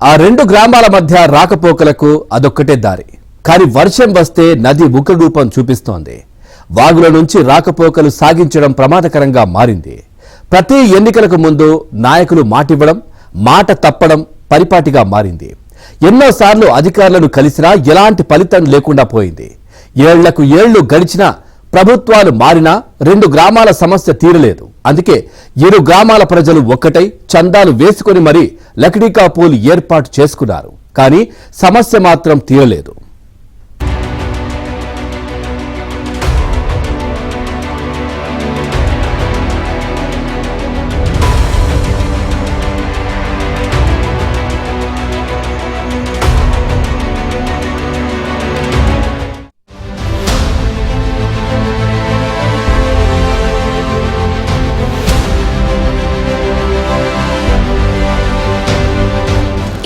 ఆ రెండు గ్రామాల మధ్య రాకపోకలకు అదొక్కటే దారి. కానీ వర్షం వస్తే నది ఉగ్రరూపం చూపిస్తోంది. వాగుల నుంచి రాకపోకలు సాగించడం ప్రమాదకరంగా మారింది. ప్రతి ఎన్నికలకు ముందు నాయకులు మాటివ్వడం, మాట తప్పడం పరిపాటిగా మారింది. ఎన్నోసార్లు అధికారులను కలిసినా ఎలాంటి ఫలితం లేకుండా పోయింది. ఏళ్లకు ఏళ్లు గడిచినా ప్రభుత్వాలు మారినా రెండు గ్రామాల సమస్య తీరలేదు. అందుకే ఇరు గ్రామాల ప్రజలు ఒక్కటై చందాలు వేసుకొని మరీ లక్డీకా పూల్ ఏర్పాటు చేసుకున్నారు. కానీ సమస్య మాత్రం తీరలేదు.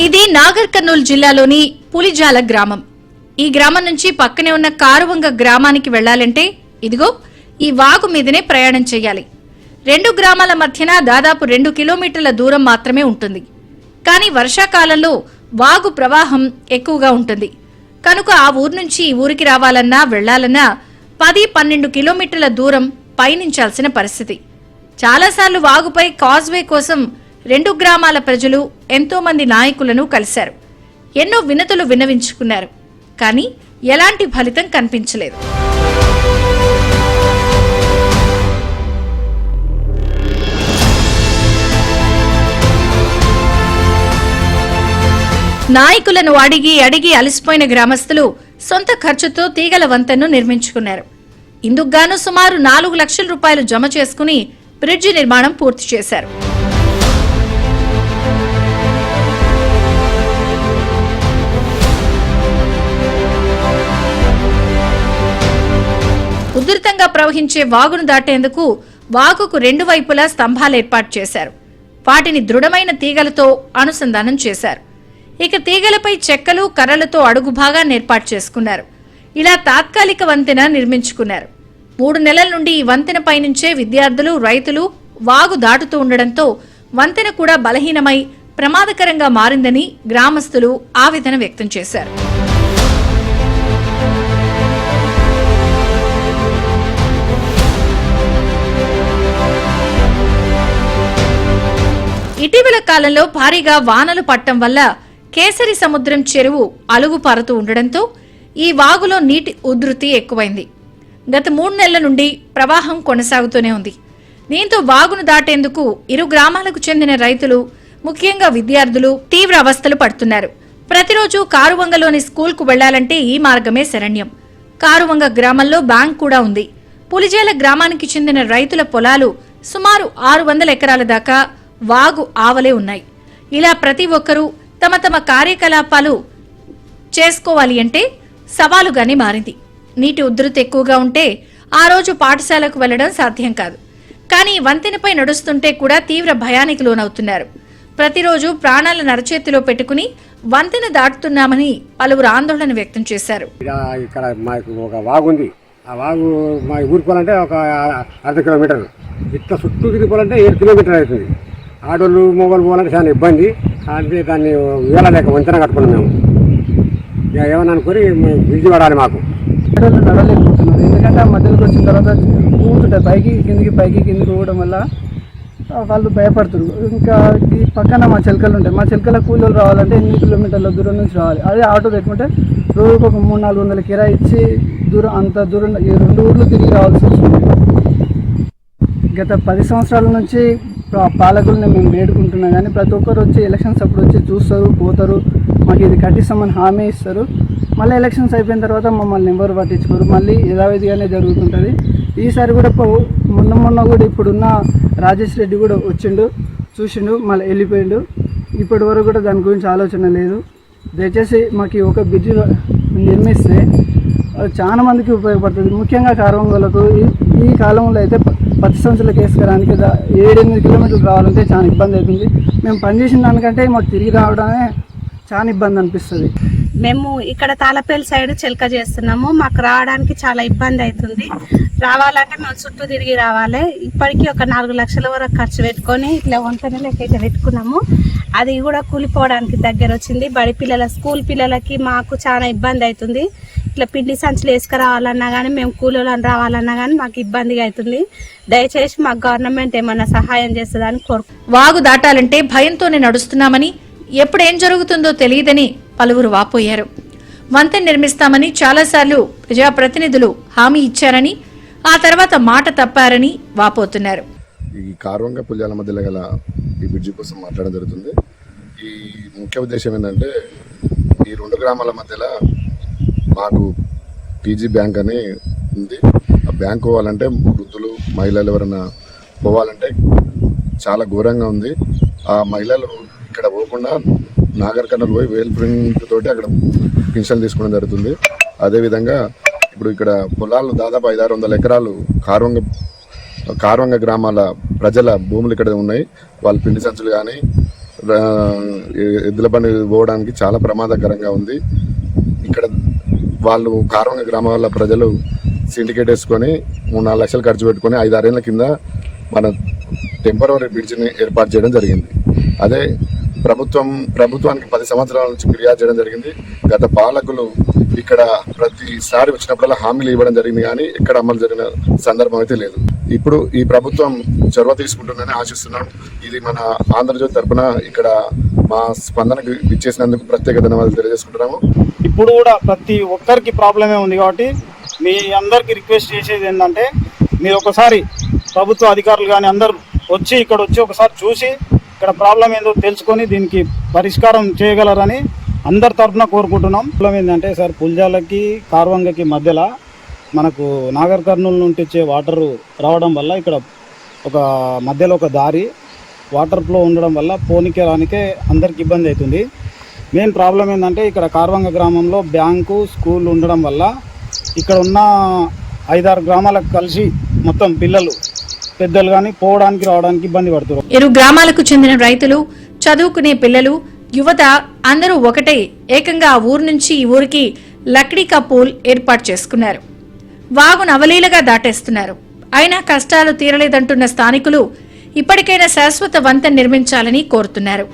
ఇది నాగర్ కర్నూలు జిల్లాలోని పులిజాల గ్రామం. ఈ గ్రామం నుంచి పక్కనే ఉన్న కారువంగ గ్రామానికి వెళ్లాలంటే ఇదిగో ఈ వాగు మీదనే ప్రయాణం చేయాలి. రెండు గ్రామాల మధ్యన దాదాపు 2 కిలోమీటర్ల దూరం మాత్రమే ఉంటుంది. కానీ వర్షాకాలంలో వాగు ప్రవాహం ఎక్కువగా ఉంటుంది. కనుక ఆ ఊరు నుంచి ఈ ఊరికి రావాలన్నా వెళ్లాలన్నా 10-12 కిలోమీటర్ల దూరం పయనించాల్సిన పరిస్థితి. చాలాసార్లు వాగుపై కాజ్వే కోసం రెండు గ్రామాల ప్రజలు ఎంతో మంది నాయకులను కలిశారు. ఎన్నో వినతులు విన్నవించుకున్నారు. కానీ ఎలాంటి ఫలితం కనిపించలేదు. నాయకులను అడిగి అడిగి అలసిపోయిన గ్రామస్తులు సొంత ఖర్చుతో తీగల వంతెనను నిర్మించుకున్నారు. ఇందుకుగాను సుమారు 4 లక్షల రూపాయలు జమ చేసుకుని బ్రిడ్జి నిర్మాణం పూర్తి చేశారు. ఉధృతంగా ప్రవహించే వాగును దాటేందుకు వాగుకు 2 వైపులా స్తంభాలు ఏర్పాటు చేశారు. వాటిని దృఢమైన తీగలతో అనుసంధానం చేశారు. ఇక తీగలపై చెక్కలు కర్రలతో అడుగు భాగాన్ని ఏర్పాటు చేసుకున్నారు. ఇలా తాత్కాలిక వంతెన నిర్మించుకున్నారు. 3 నెలల నుండి ఈ వంతెన పైనుంచే విద్యార్థులు, రైతులు వాగు దాటుతూ ఉండడంతో వంతెన కూడా బలహీనమై ప్రమాదకరంగా మారిందని గ్రామస్తులు ఆవేదన వ్యక్తం చేశారు. ఇటీవల కాలంలో భారీగా వానలు పట్టడం వల్ల కేసరి సముద్రం చెరువు అలుగు పారుతూ ఉండడంతో ఈ వాగులో నీటి ఉధృతి ఎక్కువైంది. గత 3 నెలల నుండి ప్రవాహం కొనసాగుతూనే ఉంది. దీంతో వాగును దాటేందుకు ఇరు గ్రామాలకు చెందిన రైతులు, ముఖ్యంగా విద్యార్థులు తీవ్ర అవస్థలు పడుతున్నారు. ప్రతిరోజు కారువంగలోని స్కూల్కు వెళ్లాలంటే ఈ మార్గమే శరణ్యం. కారువంగ గ్రామంలో బ్యాంక్ కూడా ఉంది. పులిజాల గ్రామానికి చెందిన రైతుల పొలాలు సుమారు 600 ఎకరాల దాకా వాగు ఆవలే ఉన్నాయి. ఇలా ప్రతి ఒక్కరూ తమ తమ కార్యకలాపాలు చేసుకోవాలి అంటే సవాలుగానే మారింది. నీటి ఉధృతి ఎక్కువగా ఉంటే ఆ రోజు పాఠశాలకు వెళ్లడం సాధ్యం కాదు. కానీ వంతెనపై నడుస్తుంటే కూడా తీవ్ర భయానికి లోనవుతున్నారు. ప్రతిరోజు ప్రాణాలను అరచేతిలో పెట్టుకుని వంతెన దాటుతున్నామని పలువురు ఆందోళన వ్యక్తం చేశారు. ఇక్కడ మాకు ఒక వాగు ఉంది. ఆ వాగు మా ఊరికి పోవాలంటే ఒక 1/2 కిలోమీటర్లు, ఇట్లా చుట్టూ తిరిగిపోవాలంటే 7 కిలోమీటర్లు అవుతుంది. ఆడోళ్ళు మొగలు పోవాలంటే చాలా ఇబ్బంది. అంటే దాన్ని వేళలేక వంతెన కట్టుకున్నాం మేము. ఏమన్నా అనుకుని బ్రిడ్జి పడాలి మాకు. ఆడోళ్ళు నడవలేకపోతున్నారు. ఎందుకంటే ఆ మధ్యలోకి వచ్చిన తర్వాత ఊరుతుంటాయి పైకి కిందికి పోవడం వల్ల వాళ్ళు భయపడుతున్నారు. ఇంకా ఈ పక్కన మా చిలకలు ఉంటాయి. మా చిలకల కూలీలు రావాలంటే 8 కిలోమీటర్ల దూరం నుంచి రావాలి. అదే ఆటో పెట్టుకుంటే రోజుకు ఒక 300-400 కిరాయి ఇచ్చి అంత దూరం ఈ 2 ఊర్లు తిరిగి రావాల్సి వస్తుంది. గత 10 సంవత్సరాల నుంచి పాలకులను మేము వేడుకుంటున్నాం. కానీ ప్రతి ఒక్కరు వచ్చి ఎలక్షన్స్ అప్పుడు వచ్చి చూస్తారు, పోతారు, మాకు ఇది కట్టిస్తామని హామీ ఇస్తారు. మళ్ళీ ఎలక్షన్స్ అయిపోయిన తర్వాత మమ్మల్ని ఎవరు పట్టించుకోరు. మళ్ళీ యథావిధిగానే జరుగుతుంటుంది. ఈసారి కూడా మొన్న కూడా ఇప్పుడున్న రాజేష్ రెడ్డి కూడా వచ్చిండు, చూసిండు, మళ్ళీ వెళ్ళిపోయిండు. ఇప్పటి వరకు కూడా దాని గురించి ఆలోచన లేదు. దయచేసి మాకు ఒక బ్రిడ్జి నిర్మిస్తే చాలా మందికి ఉపయోగపడుతుంది. ముఖ్యంగా కారువంగలకు ఈ కాలంలో అయితే 10 సంవత్సరాల వేసుకోవడానికి 7-8 కిలోమీటర్లు రావాలంటే చాలా ఇబ్బంది అవుతుంది. మేము పనిచేసిన దానికంటే మాకు తిరిగి రావడమే చాలా ఇబ్బంది అనిపిస్తుంది. మేము ఇక్కడ తాళపల్లి సైడ్ చిలక చేస్తున్నాము. మాకు రావడానికి చాలా ఇబ్బంది అవుతుంది. రావాలంటే మేము చుట్టూ తిరిగి రావాలి. ఇప్పటికీ ఒక 4 లక్షల వరకు ఖర్చు పెట్టుకొని ఇట్లా వంతెన లెక్క అయితే పెట్టుకున్నాము. అది కూడా కూలిపోవడానికి దగ్గర వచ్చింది. బడి పిల్లల స్కూల్ పిల్లలకి మాకు చాలా ఇబ్బంది అవుతుంది. ఇట్లా పిండి సంచులు వేసుకురావాలన్నా కానీ మేము కూలీలను రావాలన్నా కానీ మాకు ఇబ్బందిగా అవుతుంది. దయచేసి మాకు గవర్నమెంట్ ఏమన్నా సహాయం చేస్తుందని వాగు దాటాలంటే భయంతోనే నడుస్తున్నామని, ఎప్పుడేం జరుగుతుందో తెలియదని పలువురు వాపోయారు. వంతెన నిర్మిస్తామని చాలాసార్లు ప్రజాప్రతినిధులు హామీ ఇచ్చారని, ఆ తర్వాత మాట తప్పారని వాపోతున్నారు. ఈ కార్వంగ పుల్యాల మధ్యలో గల ఈ బ్రిడ్జి కోసం మాట్లాడడం జరుగుతుంది. ఈ ముఖ్య ఉద్దేశం ఏంటంటే, ఈ 2 గ్రామాల మధ్యలో మాకు టీజీ బ్యాంక్ అని ఉంది. ఆ బ్యాంక్ పోవాలంటే వృద్ధులు, మహిళలు ఎవరైనా పోవాలంటే చాలా ఘోరంగా ఉంది. ఆ మహిళలు ఇక్కడ పోకుండా నాగర్ కర్నూలు పోయి వేల్ ప్రింట్ తోటి అక్కడ పెన్షన్ తీసుకోవడం జరుగుతుంది. అదేవిధంగా ఇప్పుడు ఇక్కడ పొలాలు దాదాపు 500-600 ఎకరాలు కార్వంగ గ్రామాల ప్రజల భూములు ఇక్కడ ఉన్నాయి. వాళ్ళ పిండి సంచులు కానీ ఎద్దుల బండి పోవడానికి చాలా ప్రమాదకరంగా ఉంది. ఇక్కడ వాళ్ళు కార్వంగ గ్రామాల ప్రజలు సిండికేట్ వేసుకొని 3-4 లక్షలు ఖర్చు పెట్టుకొని 5-6 ఏళ్ళ కింద మన టెంపరరీ బ్రిడ్జిని ఏర్పాటు చేయడం జరిగింది. అదే ప్రభుత్వానికి 10 సంవత్సరాల నుంచి ఫిర్యాదు చేయడం జరిగింది. గత పాలకులు ఇక్కడ ప్రతిసారి వచ్చినప్పుడల్లా హామీలు ఇవ్వడం జరిగింది, కానీ ఎక్కడ అమలు జరిగిన సందర్భం అయితే లేదు. ఇప్పుడు ఈ ప్రభుత్వం చొరవ తీసుకుంటుందని ఆశిస్తున్నాం. ఇది మన ఆంధ్రజ్యోతి తరఫున ఇక్కడ మా స్పందనకు ఇచ్చేసినందుకు ప్రత్యేక ధన్యవాదాలు తెలియజేసుకుంటున్నాము. ఇప్పుడు కూడా ప్రతి ఒక్కరికి ప్రాబ్లమే ఉంది కాబట్టి మీ అందరికి రిక్వెస్ట్ చేసేది ఏంటంటే, మీరు ఒకసారి ప్రభుత్వ అధికారులు కానీ అందరూ ఇక్కడ వచ్చి ఒకసారి చూసి ఇక్కడ ప్రాబ్లం ఏందో తెలుసుకొని దీనికి పరిష్కారం చేయగలరని అందరి తరఫున కోరుకుంటున్నాం. ప్రాబ్లం ఏంటంటే సార్, పుల్జాలకి కార్వంగకి మధ్యలో మనకు నాగర్ కర్నూలు నుండి వచ్చే వాటరు రావడం వల్ల ఇక్కడ మధ్యలో ఒక దారి వాటర్ ఫ్లో ఉండడం వల్ల పోనీకే రానికే అందరికి ఇబ్బంది అవుతుంది. మెయిన్ ప్రాబ్లం ఏంటంటే, ఇక్కడ కార్వంగ గ్రామంలో బ్యాంకు, స్కూల్ ఉండడం వల్ల ఇక్కడ ఉన్న 5-6 గ్రామాలకు కలిసి మొత్తం పిల్లలు పెద్దలు కానీ పోవడానికి రావడానికి ఇబ్బంది పడుతున్నారు. ఇరు గ్రామాలకు చెందిన రైతులు, చదువుకునే పిల్లలు, యువత అందరూ ఒకటే ఏకంగా ఆ ఊరు నుంచి ఈ ఊరికి లక్డీకా పూల్ ఏర్పాటు చేసుకున్నారు. వాగును అవలీలగా దాటేస్తున్నారు. అయినా కష్టాలు తీరలేదంటున్న స్థానికులు ఇప్పటికైనా శాశ్వత వంతెన నిర్మించాలని కోరుతున్నారు.